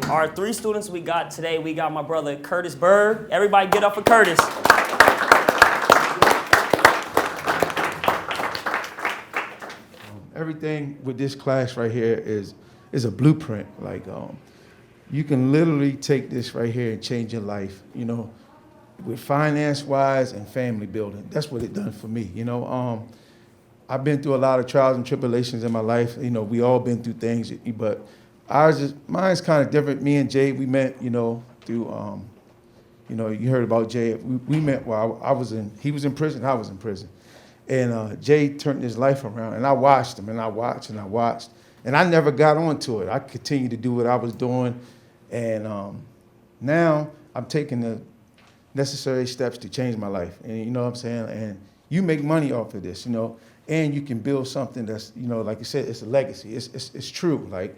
Our three students we got today, we got my brother Curtis Bird. Everybody get up for Curtis. Everything with this class right here is a blueprint. Like you can literally take this right here and change your life, you know, with finance-wise and family building. That's what it done for me, you know. I've been through a lot of trials and tribulations in my life. You know, we all been through things, but mine's kind of different. Me and Jay, we met, you know, through, you know, you heard about Jay. We met while he was in prison, I was in prison. And Jay turned his life around, and I watched him, and I watched, and I never got onto it. I continued to do what I was doing, and now I'm taking the necessary steps to change my life. And you know what I'm saying? And you make money off of this, you know, and you can build something that's, you know, like you said, it's a legacy. It's true. Like,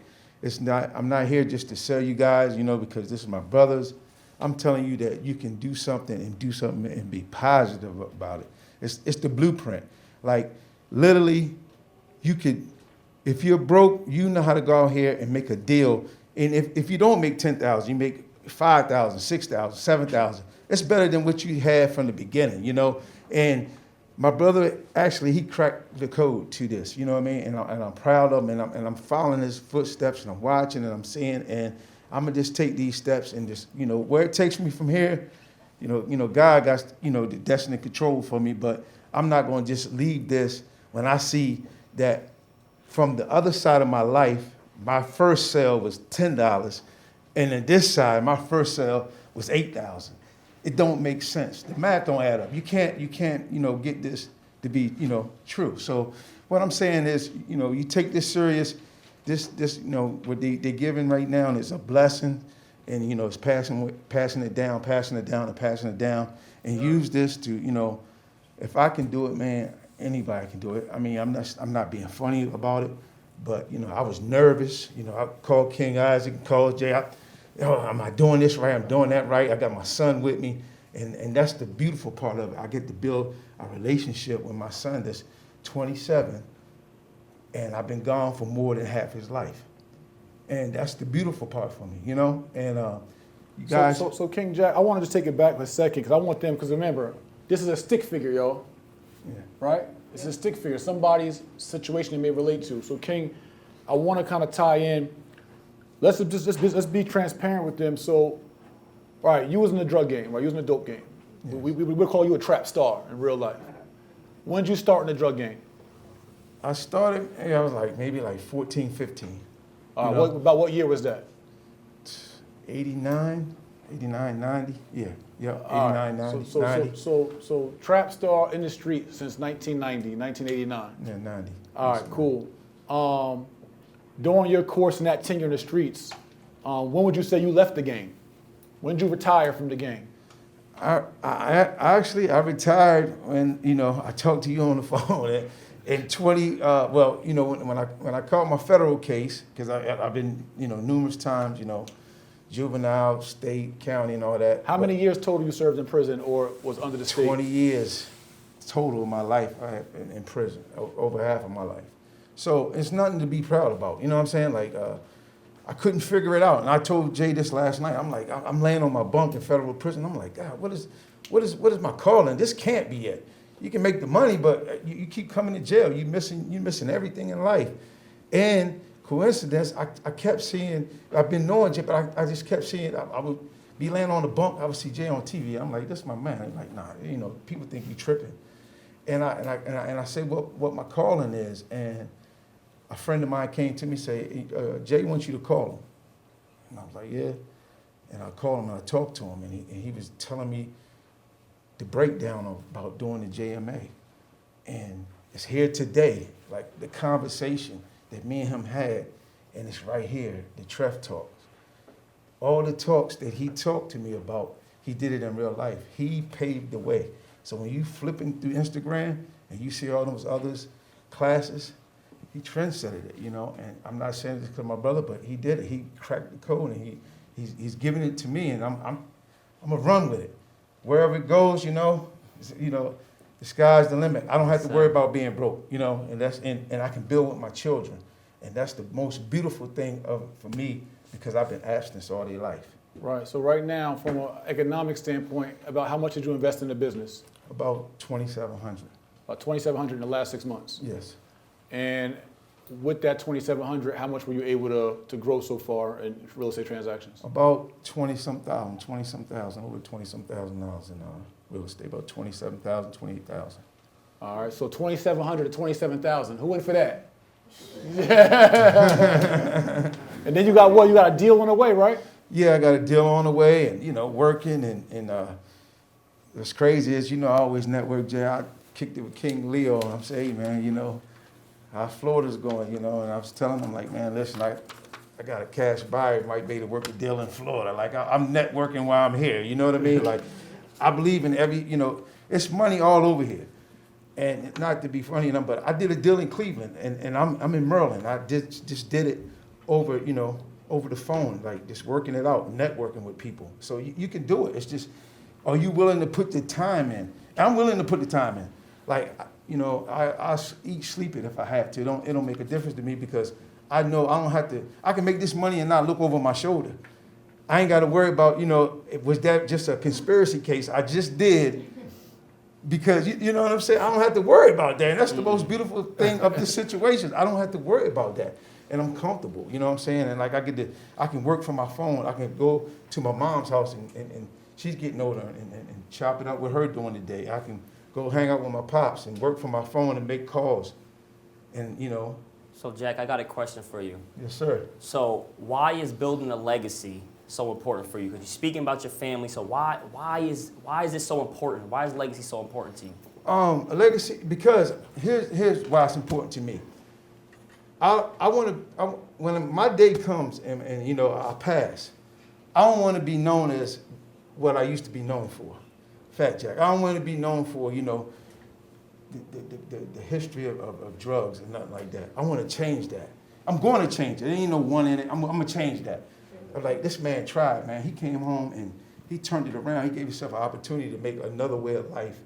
I'm not here just to sell you guys, you know, because this is my brothers. I'm telling you that you can do something and be positive about it. It's the blueprint. Like, literally, you could, if you're broke, you know how to go out here and make a deal. And if you don't make 10,000, you make 5,000, 6,000, 7,000. It's better than what you had from the beginning, you know? And my brother, actually, he cracked the code to this, you know what I mean? And I'm proud of him, and I'm following his footsteps, and I'm watching, and I'm seeing, and I'm gonna just take these steps and just, you know, where it takes me from here, you know, God got, you know, the destiny control for me, but I'm not gonna just leave this when I see that from the other side of my life, my first sale was $10, and on this side, my first sale was 8,000. It don't make sense. The math don't add up. You can't, you know, get this to be, you know, true. So what I'm saying is, you know, you take this serious. This, you know, what they're giving right now is a blessing, and you know, it's passing it down, and use this to, you know, if I can do it, man, anybody can do it. I mean, I'm not being funny about it, but you know, I was nervous. You know, I called King Isaac, called Jay. Am I doing this right? I'm doing that right. I got my son with me, and that's the beautiful part of it. I get to build a relationship with my son that's 27, and I've been gone for more than half his life, and that's the beautiful part for me, you know. And you guys. So King Jack, I want to just take it back for a second because I want them, because remember, this is a stick figure, y'all. Yeah. Right? It's a stick figure. Somebody's situation they may relate to. So King, I want to kind of tie in. Let's be transparent with them. So, all right, you was in the drug game, right? You was in the dope game. Yes. We would call you a trap star in real life. When did you start in the drug game? I started, I was maybe 14, 15. About what year was that? 89, 90. Yeah, 89, right. 90, 90. So trap star in the street since 1990, 1989. Yeah, 90. All right, cool. During your course in that tenure in the streets, when would you say you left the game? When did you retire from the game? I actually retired when, you know, I talked to you on the phone in 20. You know, when I called my federal case, because I've been, you know, numerous times, you know, juvenile, state, county, and all that. How many years total you served in prison or was under the state? 20 years total of my life I have been in prison, over half of my life. So it's nothing to be proud about. You know what I'm saying? Like, I couldn't figure it out. And I told Jay this last night. I'm like, I'm laying on my bunk in federal prison. I'm like, God, what is my calling? This can't be it. You can make the money, but you keep coming to jail. You're missing everything in life. And coincidence, I kept seeing, I've been knowing Jay, but I just kept seeing, I would be laying on the bunk, I would see Jay on TV. I'm like, this is my man. I'm like, nah, you know, people think you tripping. And I said what my calling is. And a friend of mine came to me and said, Jay wants you to call him. And I was like, yeah. And I called him and I talked to him, and he was telling me the breakdown about doing the JMA. And it's here today, like the conversation that me and him had, and it's right here, the Treff Talks. All the talks that he talked to me about, he did it in real life. He paved the way. So when you flipping through Instagram and you see all those others classes, he trendsetted it, you know. And I'm not saying this because my brother, but he did it. He cracked the code, and he's giving it to me, and I'm gonna run with it. Wherever it goes, you know, the sky's the limit. I don't have to worry about being broke, you know, and I can build with my children. And that's the most beautiful thing for me because I've been abstinent all their life. Right. So right now, from an economic standpoint, about how much did you invest in the business? About 2,700. About 2,700 in the last 6 months. Yes. And with that 2,700, how much were you able to grow so far in real estate transactions? About 20-some thousand, over $20-some thousand in real estate. About 27,000, 28,000. All right. So 2,700 to 27,000. Who went for that? And then you got what? You got a deal on the way, right? Yeah, I got a deal on the way, and working, and what's crazy is I always network, Jay. I kicked it with King Leo, and I'm saying, hey man, how Florida's going, and I was telling him like, man, listen, I got a cash buyer, might be able to work a deal in Florida. Like I'm networking while I'm here, you know what I mean? Like I believe in every, it's money all over here. And not to be funny enough, but I did a deal in Cleveland, and I'm in Maryland. I just did it over, over the phone, like just working it out, networking with people. So you can do it. It's just, are you willing to put the time in? I'm willing to put the time in. Like, I eat, sleep it if I have to. It don't make a difference to me because I know I don't have to. I can make this money and not look over my shoulder. I ain't got to worry about, was that just a conspiracy case I just did? Because you know what I'm saying? I don't have to worry about that. And that's the most beautiful thing of this situation. I don't have to worry about that. And I'm comfortable, you know what I'm saying? And like I can work from my phone. I can go to my mom's house and she's getting older and chop it up with her during the day. I can go hang out with my pops and work from my phone and make calls. And So Jack, I got a question for you. Yes, sir. So why is building a legacy so important for you? Because you're speaking about your family. So why is this so important? Why is legacy so important to you? A legacy, because here's why it's important to me. When my day comes and I pass, I don't want to be known as what I used to be known for, Fat Jack. I don't want to be known for the history of drugs and nothing like that. I want to change that. I'm going to change it. There ain't no one in it. I'm going to change that. I'm like, this man tried, man. He came home and he turned it around. He gave himself an opportunity to make another way of life,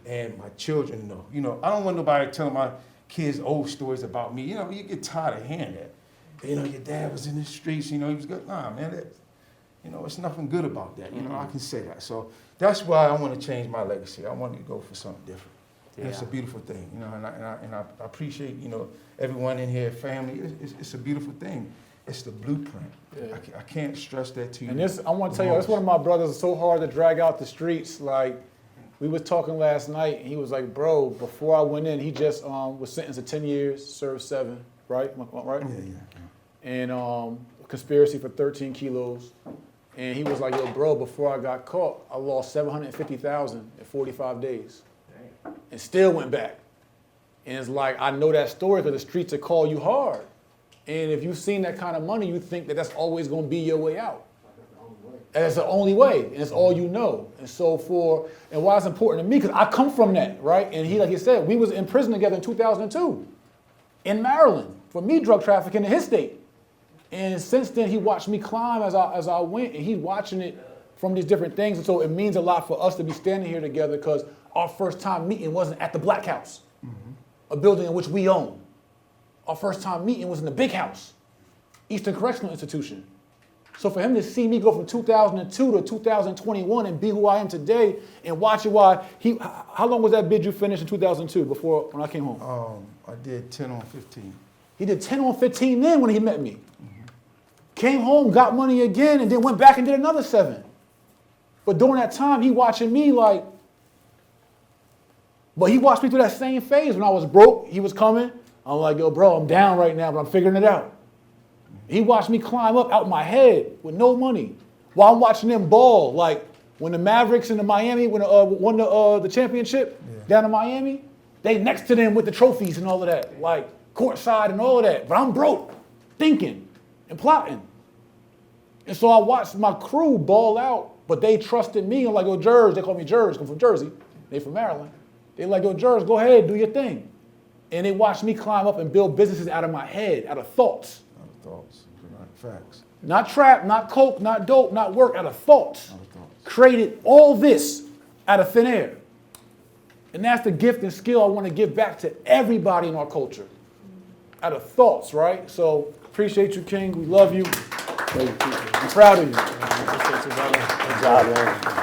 and my children know. I don't want nobody telling my kids old stories about me. You get tired of hearing that. Your dad was in the streets. He was good. Nah, man. It's nothing good about that. I can say that. So that's why I want to change my legacy. I want to go for something different. Yeah. And it's a beautiful thing. And I appreciate everyone in here, family. It's a beautiful thing. It's the blueprint. Yeah. I can't stress that to you. And I want to tell you, this one of my brothers is so hard to drag out the streets. Like, we was talking last night, and he was like, bro, before I went in, he just was sentenced to 10 years, served 7, right? Right? Yeah. And conspiracy for 13 kilos. And he was like, yo, bro, before I got caught, I lost $750,000 in 45 days. Dang. And still went back. And it's like, I know that story because the streets will call you hard. And if you've seen that kind of money, you think that that's always going to be your way out. And it's the only way, and it's all you know. And so and why it's important to me, because I come from that, right? And he, like he said, we was in prison together in 2002 in Maryland for me drug trafficking in his state. And since then, he watched me climb as I went, and he's watching it from these different things. And so it means a lot for us to be standing here together because our first time meeting wasn't at the Black House, a building in which we own. Our first time meeting was in the big house, Eastern Correctional Institution. So for him to see me go from 2002 to 2021 and be who I am today and watch it how long was that bid you finished in 2002 when I came home? I did 10 on 15. He did 10 on 15 then when he met me. Came home, got money again, and then went back and did another 7. But during that time, he watching me but he watched me through that same phase. When I was broke, he was coming. I'm like, yo, bro, I'm down right now, but I'm figuring it out. He watched me climb up out my head with no money while I'm watching them ball. Like when the Mavericks in the Miami won the championship down in Miami, they next to them with the trophies and all of that, like courtside and all of that. But I'm broke, thinking and plotting. And so I watched my crew ball out, but they trusted me. I'm like, yo, Jers, they call me Jers, I'm from Jersey. They from Maryland. They like, yo, Jers, go ahead, do your thing. And they watched me climb up and build businesses out of my head, out of thoughts. Out of thoughts, not facts. Not trap, not coke, not dope, not work, out of thoughts. Out of thoughts. Created all this out of thin air. And that's the gift and skill I want to give back to everybody in our culture. Out of thoughts, right? So appreciate you, King. We love you. I'm proud of you. Appreciate you, brother. Good job, man.